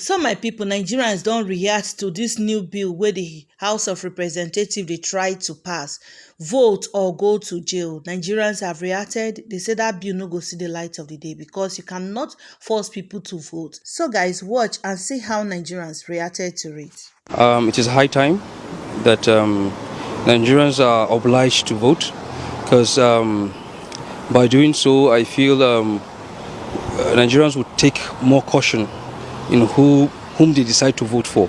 So my people, Nigerians don't react to this new bill where the House of Representatives they try to pass. Vote or go to jail. Nigerians have reacted. They say that bill no go see the light of the day because you cannot force people to vote. So guys, watch and see how Nigerians reacted to it. It is high time that Nigerians are obliged to vote because by doing so, I feel Nigerians would take more caution in whom they decide to vote for,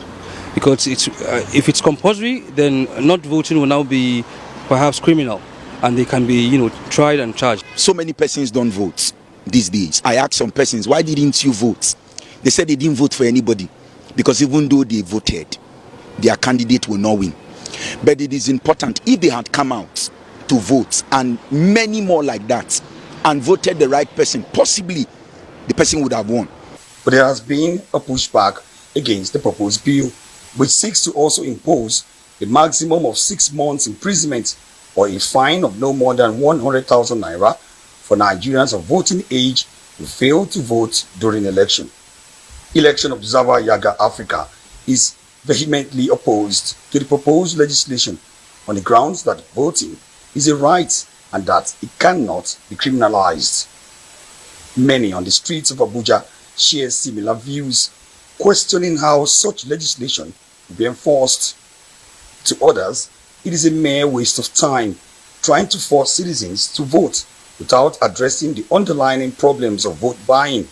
because if it's compulsory, then not voting will now be perhaps criminal, and they can be tried and charged. So many persons don't vote these days. I asked some persons, why didn't you vote? They said they didn't vote for anybody because even though they voted, their candidate will not win. But it is important, if they had come out to vote and many more like that and voted the right person, possibly the person would have won. But there has been a pushback against the proposed bill, which seeks to also impose a maximum of 6 months imprisonment or a fine of no more than 100,000 naira for Nigerians of voting age who fail to vote during election. Election observer Yaga Africa is vehemently opposed to the proposed legislation on the grounds that voting is a right and that it cannot be criminalized. Many on the streets of Abuja share similar views, questioning how such legislation will be enforced. To others, it is a mere waste of time trying to force citizens to vote without addressing the underlying problems of vote buying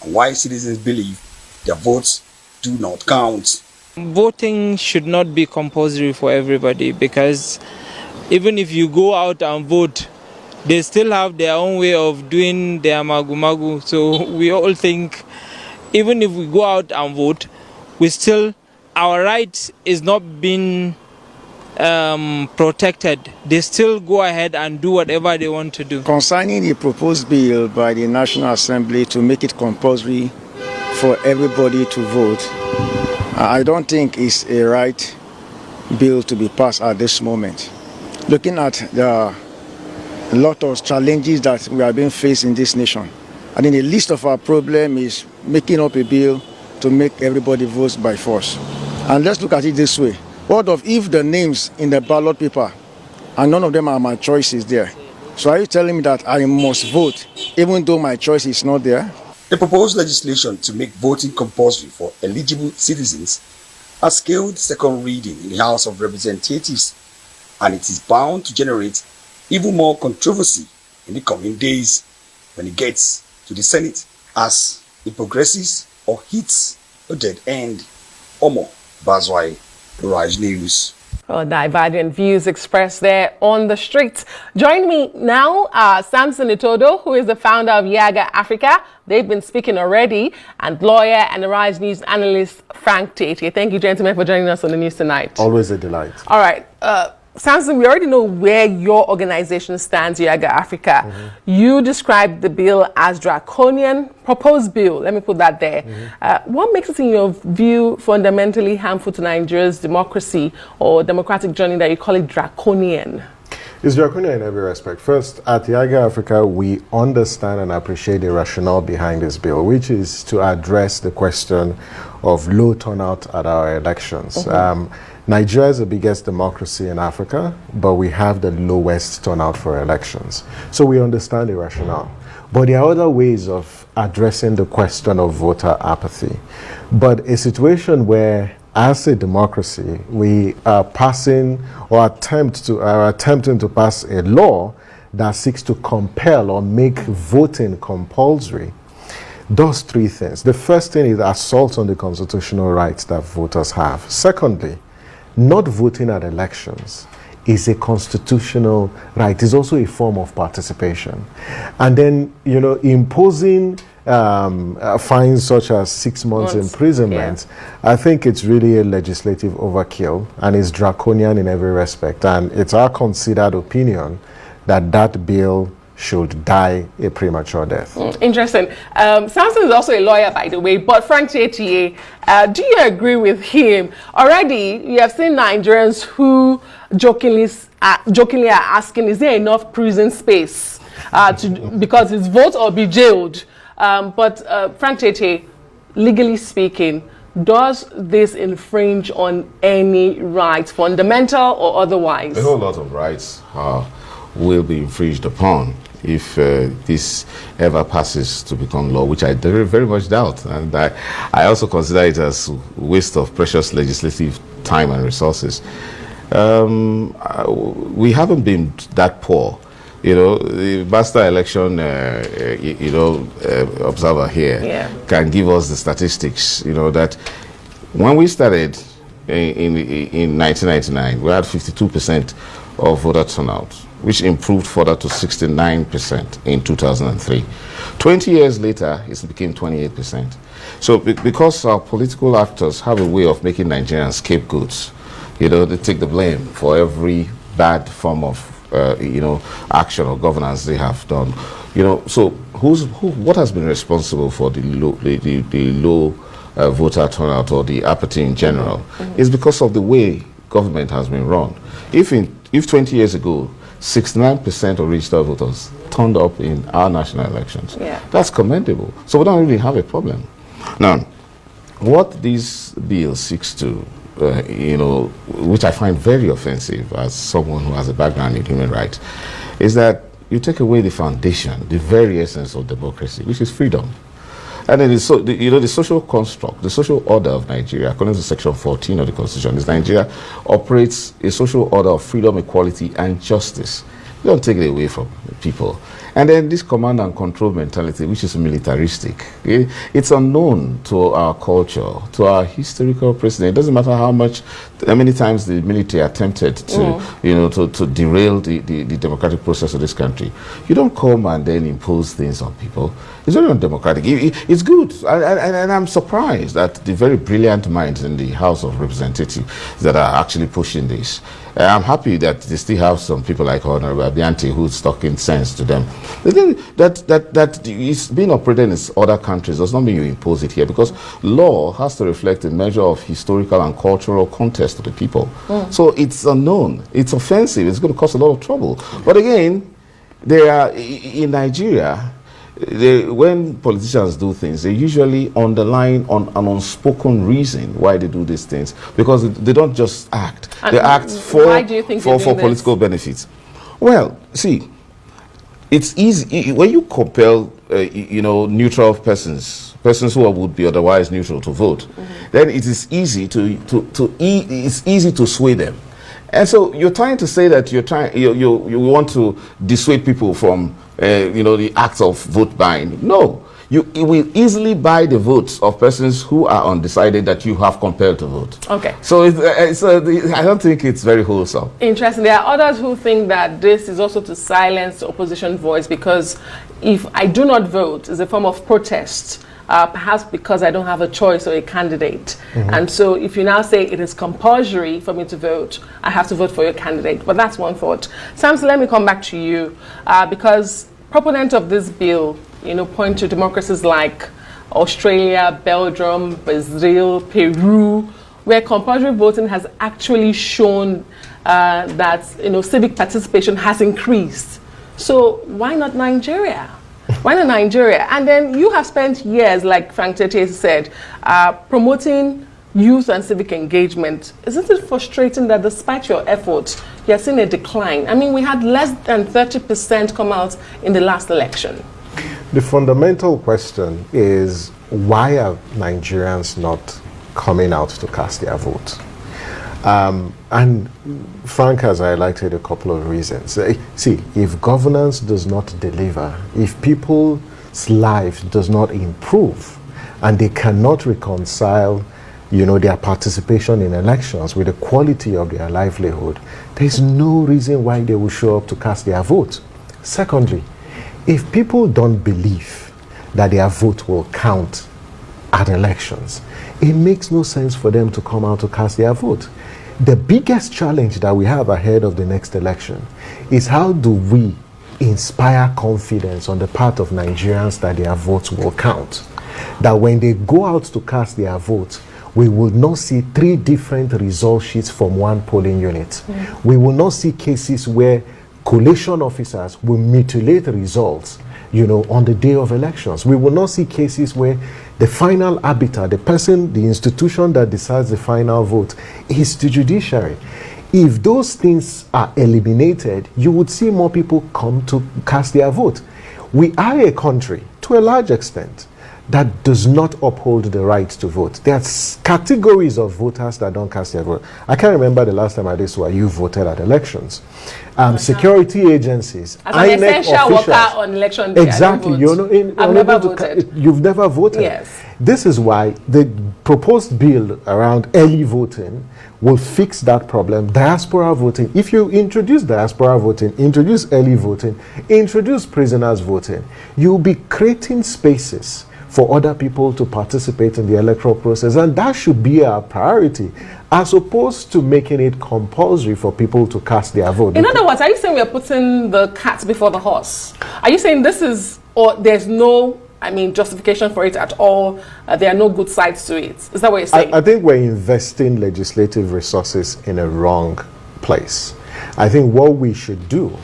and why citizens believe their votes do not count. Voting should not be compulsory for everybody, because even if you go out and vote, they still have their own way of doing their magu-magu. So we all think even if we go out and vote, our right is not being protected. They still go ahead and do whatever they want to do. Concerning the proposed bill by the National Assembly to make it compulsory for everybody to vote, I don't think it's a right bill to be passed at this moment. Looking at the lot of challenges that we have been facing in this nation, I think the least of our problem is making up a bill to make everybody vote by force. And let's look at it this way. What if the names in the ballot paper and none of them are my choices there? So are you telling me that I must vote even though my choice is not there? The proposed legislation to make voting compulsory for eligible citizens has scaled second reading in the House of Representatives, and it is bound to generate even more controversy in the coming days when it gets to the Senate, as it progresses or hits a dead end. Omo Bazwai, Rise News. Well, divergent views expressed there on the streets. Join me now, Samson Itodo, who is the founder of Yaga Africa. They've been speaking already, and lawyer and the Rise News analyst Frank Tate. Thank you, gentlemen, for joining us on the news tonight. Always a delight. All right. Samson, we already know where your organization stands, Yaga Africa. You described the bill as draconian, proposed bill. Let me put that there. What makes it, in your view, fundamentally harmful to Nigeria's democracy or democratic journey that you call it draconian? It's draconian in every respect. First, at Yaga Africa, we understand and appreciate the rationale behind this bill, which is to address the question of low turnout at our elections. Nigeria is the biggest democracy in Africa, but we have the lowest turnout for elections. So we understand the rationale. But there are other ways of addressing the question of voter apathy. But a situation where, as a democracy, we are passing or attempting to pass a law that seeks to compel or make voting compulsory does three things. The first thing is assault on the constitutional rights that voters have. Secondly, not voting at elections is a constitutional right. It's also a form of participation. And then, imposing fines such as 6 months imprisonment, I think it's really a legislative overkill, and it's draconian in every respect. And it's our considered opinion that that bill should die a premature death. Interesting. Samson is also a lawyer, by the way, but Frank Chetie, do you agree with him? Already, you have seen Nigerians who jokingly are asking, is there enough prison space because it's vote or be jailed? But Frank Chetie, legally speaking, Does this infringe on any rights, fundamental or otherwise? A whole lot of rights will be infringed upon if this ever passes to become law, which I very, very much doubt. And I also consider it as a waste of precious legislative time and resources. We haven't been that poor. The master election, observer here can give us the statistics, that when we started in 1999, we had 52% of voter turnout, which improved further to 69% in 2003. 20 years later, it became 28%. So because our political actors have a way of making Nigerians scapegoats, they take the blame for every bad form of action or governance they have done. So what has been responsible for the low voter turnout or the apathy in general? Is because of the way government has been run. If 20 years ago 69% of registered voters turned up in our national elections, that's commendable. So we don't really have a problem. Now, what this bill seeks to which I find very offensive as someone who has a background in human rights, is that you take away the foundation, the very essence of democracy, which is freedom. And then the social construct, the social order of Nigeria, according to Section 14 of the Constitution, is Nigeria operates a social order of freedom, equality, and justice. You don't take it away from people. And then this command and control mentality, which is militaristic, it's unknown to our culture, to our historical precedent. It doesn't matter how many times the military attempted to to derail the democratic process of this country. You don't come and then impose things on people. It's very undemocratic. It's good, and I'm surprised at the very brilliant minds in the House of Representatives that are actually pushing this. I'm happy that they still have some people like Honorable Abiante who's talking sense to them. The thing that is being operated in other countries does not mean you impose it here, because law has to reflect a measure of historical and cultural context to the people. So it's unknown, it's offensive, it's going to cause a lot of trouble. But again, in Nigeria, when politicians do things, they usually underline on an unspoken reason why they do these things, because they don't just act. And they act for political benefits. Well, see, it's easy when you compel, neutral persons who would be otherwise neutral to vote. Then it is easy it's easy to sway them. And so you're trying to say that you want to dissuade people from the acts of vote buying. No, you will easily buy the votes of persons who are undecided that you have compelled to vote. Okay. So I don't think it's very wholesome. Interesting. There are others who think that this is also to silence the opposition voice, because if I do not vote, it's a form of protest. Perhaps because I don't have a choice or a candidate. And so if you now say it is compulsory for me to vote, I have to vote for your candidate. But that's one thought. Samson, let me come back to you, because proponents of this bill, point to democracies like Australia, Belgium, Brazil, Peru, where compulsory voting has actually shown that civic participation has increased. So why not Nigeria? Why not Nigeria? And then you have spent years, like Frank Tete said, promoting youth and civic engagement. Isn't it frustrating that despite your efforts, you're seeing a decline? I mean, we had less than 30% come out in the last election. The fundamental question is, why are Nigerians not coming out to cast their vote? And Frank has highlighted a couple of reasons. See, if governance does not deliver, if people's lives does not improve, and they cannot reconcile, their participation in elections with the quality of their livelihood, there's no reason why they will show up to cast their vote. Secondly, if people don't believe that their vote will count at elections, it makes no sense for them to come out to cast their vote. The biggest challenge that we have ahead of the next election is, how do we inspire confidence on the part of Nigerians that their votes will count? That when they go out to cast their vote, we will not see 3 different result sheets from one polling unit. We will not see cases where collation officers will mutilate results, on the day of elections. We will not see cases where the final arbiter, the person, the institution that decides the final vote, is the judiciary. If those things are eliminated, you would see more people come to cast their vote. We are a country, to a large extent, that does not uphold the right to vote. There are categories of voters that don't cast their vote. I can't remember the last time I did so you voted at elections. Security agencies, as an essential worker on election day, exactly. I've never voted. You've never voted. Yes. This is why the proposed bill around early voting will fix that problem. Diaspora voting. If you introduce diaspora voting, introduce early voting, introduce prisoners voting, you'll be creating spaces for other people to participate in the electoral process, and that should be our priority, as opposed to making it compulsory for people to cast their vote. In other words, are you saying we're putting the cat before the horse? Are you saying this is, or there's no, justification for it at all? There are no good sides to it. Is that what you're saying? I think we're investing legislative resources in a wrong place. I think what we should do,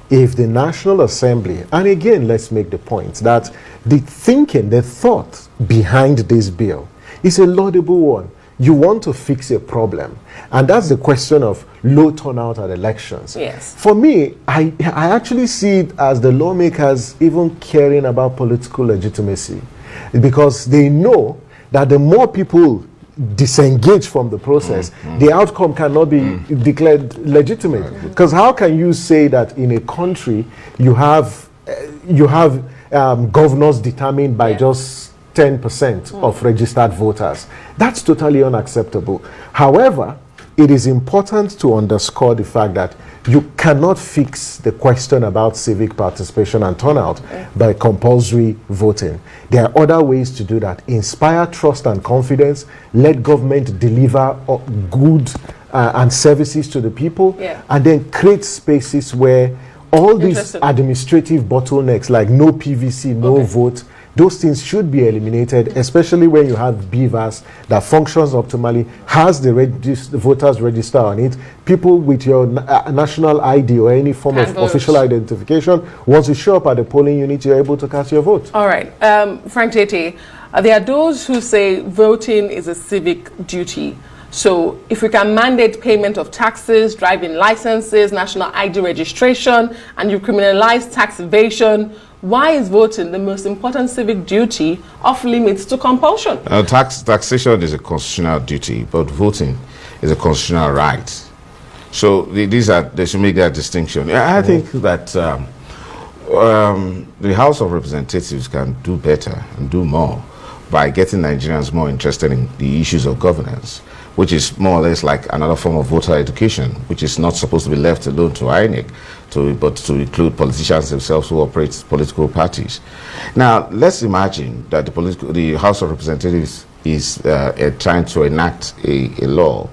if the National Assembly, and again, let's make the point that the thinking, the thought behind this bill is a laudable one. You want to fix a problem, and that's the question of low turnout at elections. Yes. For me, I actually see it as the lawmakers even caring about political legitimacy, because they know that the more people disengage from the process, the outcome cannot be declared legitimate. Because how can you say that in a country you have governors determined by just 10% of registered voters? That's totally unacceptable. However, it is important to underscore the fact that you cannot fix the question about civic participation and turnout by compulsory voting. There are other ways to do that. Inspire trust and confidence. Let government deliver good and services to the people, and then create spaces where all these administrative bottlenecks like no PVC, no vote, those things should be eliminated, especially when you have BVAS that functions optimally, has the voters register on it. People with your national ID or any form of official identification, once you show up at the polling unit, you're able to cast your vote. All right. Frank Tete, there are those who say voting is a civic duty. So if we can mandate payment of taxes, driving licenses, national ID registration, and you criminalize tax evasion, why is voting the most important civic duty off limits to compulsion? Taxation is a constitutional duty, but voting is a constitutional right. So they should make that distinction. I think that the House of Representatives can do better and do more by getting Nigerians more interested in the issues of governance, which is more or less like another form of voter education, which is not supposed to be left alone to INEC, but to include politicians themselves who operate political parties. Now, let's imagine that the House of Representatives is trying to enact a law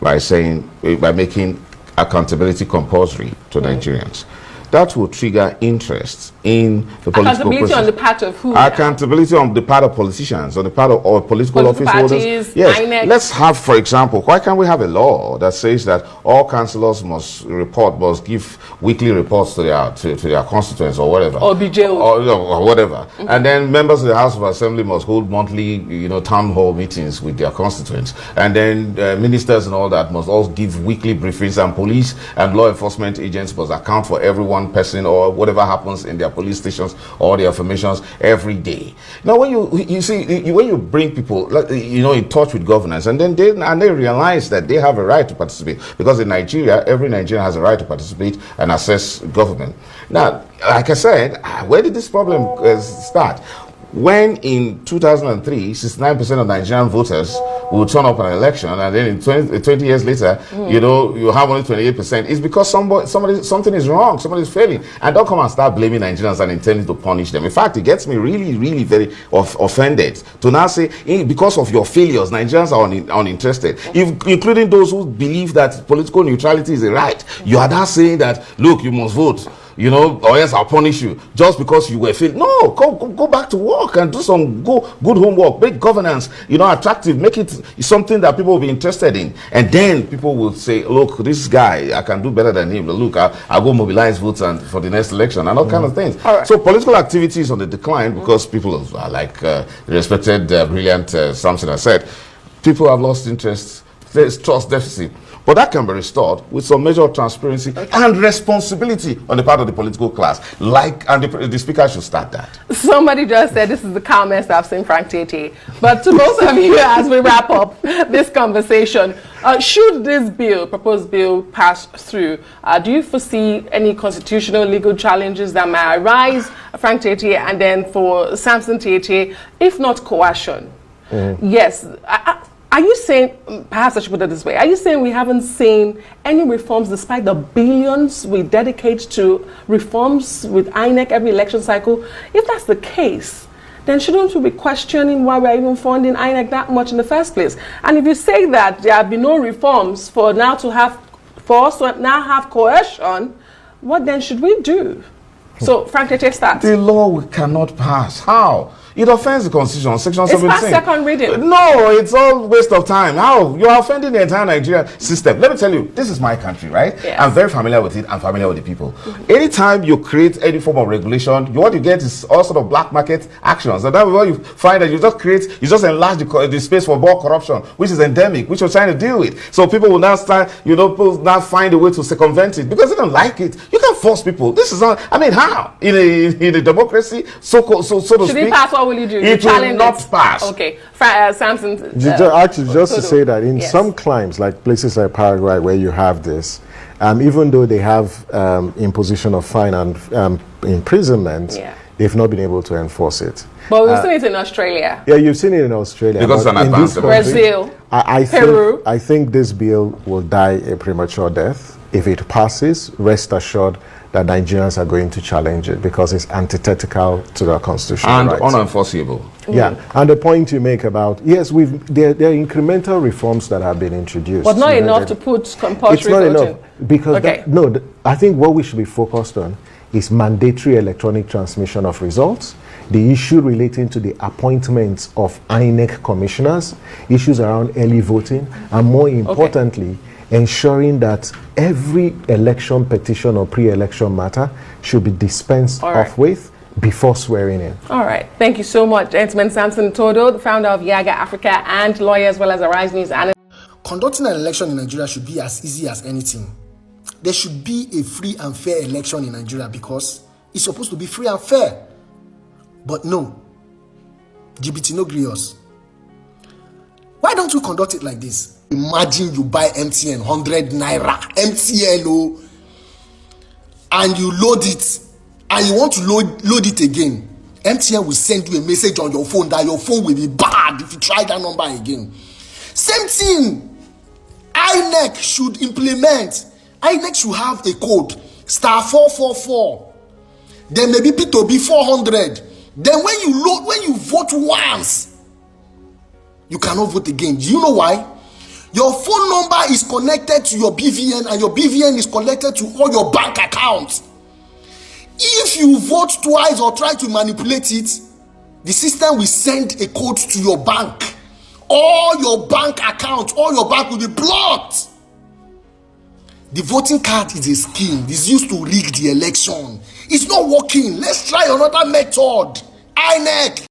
by making accountability compulsory to Nigerians. That will trigger interest in the political process. Accountability on the part of who? Accountability on the part of politicians, on the part of political office holders. Yes. INEC. Let's have, for example, why can't we have a law that says that all councillors must give weekly reports to their constituents or whatever, or be jailed, or whatever, and then members of the House of Assembly must hold monthly, town hall meetings with their constituents, and then ministers and all that must all give weekly briefings, and police and law enforcement agents must account for everyone person or whatever happens in their police stations or their formations every day. Now, when when you bring people, in touch with governance, and then they realize that they have a right to participate, because in Nigeria, every Nigerian has a right to participate and access government. Now, like I said, where did this problem start? When in 2003, 69% of Nigerian voters will turn up an election, and then in 20 years later, you have only 28%. It's because something is wrong, somebody is failing. And don't come and start blaming Nigerians and intending to punish them. In fact, it gets me really, really very offended to now say, because of your failures, Nigerians are uninterested. Including those who believe that political neutrality is a right. You are now saying that, look, you must vote. you know, or else I'll punish you just because you were failing. No, go back to work and do some good homework, make governance, you know, attractive, make it something that people will be interested in. And then people will say, look, this guy, I can do better than him. Look, I'll go mobilize votes and for the next election and all kind of things. All right. So political activity is on the decline because people are like the respected, brilliant Samson has said, people have lost interest. There's trust deficit. But that can be restored with some measure of transparency and responsibility on the part of the political class. And the speaker should start that. Somebody just said this is the calmest I've seen Frank Tete. But to both of you, as we wrap up this conversation, should this proposed bill, pass through, do you foresee any constitutional legal challenges that may arise, Frank Tete, and then for Samson Tete, if not coercion? Yes. Are you saying, perhaps I should put it this way, are you saying we haven't seen any reforms despite the billions we dedicate to reforms with INEC every election cycle? If that's the case, then shouldn't we be questioning why we're even funding INEC that much in the first place? And if you say that there have been no reforms for us to now have coercion, what then should we do? So, Frank, Tete, start. The law cannot pass. How? It offends the Constitution, Section 17. It's past second reading. No, it's all waste of time. How? You are offending the entire Nigerian system. Let me tell you, this is my country, right? Yes. I'm very familiar with it. I'm familiar with the people. Anytime you create any form of regulation, what you get is all sort of black market actions. And that's where you find that you just enlarge the space for more corruption, which is endemic, which you're trying to deal with. So people will now start, people now find a way to circumvent it because they don't like it. You can't force people. This is not, I mean, how? In a democracy, so to speak. Should it pass? What will you do? It will not pass. Okay. Samson. Actually, just to say that in some climes, like places like Paraguay, where you have this, even though they have imposition of fine and imprisonment, they've not been able to enforce it. But we've seen it in Australia. Yeah, you've seen it in Australia. Because it's an advanced Brazil, Peru. I think this bill will die a premature death. If it passes, rest assured that Nigerians are going to challenge it because it's antithetical to the constitution and unenforceable. Yeah, and the point you make about, yes, there are incremental reforms that have been introduced. But not enough to put compulsory It's not voting. enough because I think what we should be focused on is mandatory electronic transmission of results, the issue relating to the appointments of INEC commissioners, issues around early voting, and more importantly, ensuring that every election petition or pre-election matter should be dispensed off with before swearing in. All right. Thank you so much, gentleman. Samson Todo, the founder of Yaga Africa and lawyer as well as Arise News analyst. Conducting an election in Nigeria should be as easy as anything. There should be a free and fair election in Nigeria because it's supposed to be free and fair. But no, GBT no gree us. Why don't we conduct it like this? Imagine you buy MTN 100 naira, MTN, and you load it, and you want to load it again. MTN will send you a message on your phone that your phone will be bad if you try that number again. Same thing. INEC should implement. INEC should have a code *444. Then maybe P2B 400. Then when you vote once, you cannot vote again. Do you know why? Your phone number is connected to your BVN and your BVN is connected to all your bank accounts. If you vote twice or try to manipulate it, the system will send a code to your bank. All your bank accounts, all your bank will be blocked. The voting card is a scheme. It's used to rig the election. It's not working. Let's try another method. INEC.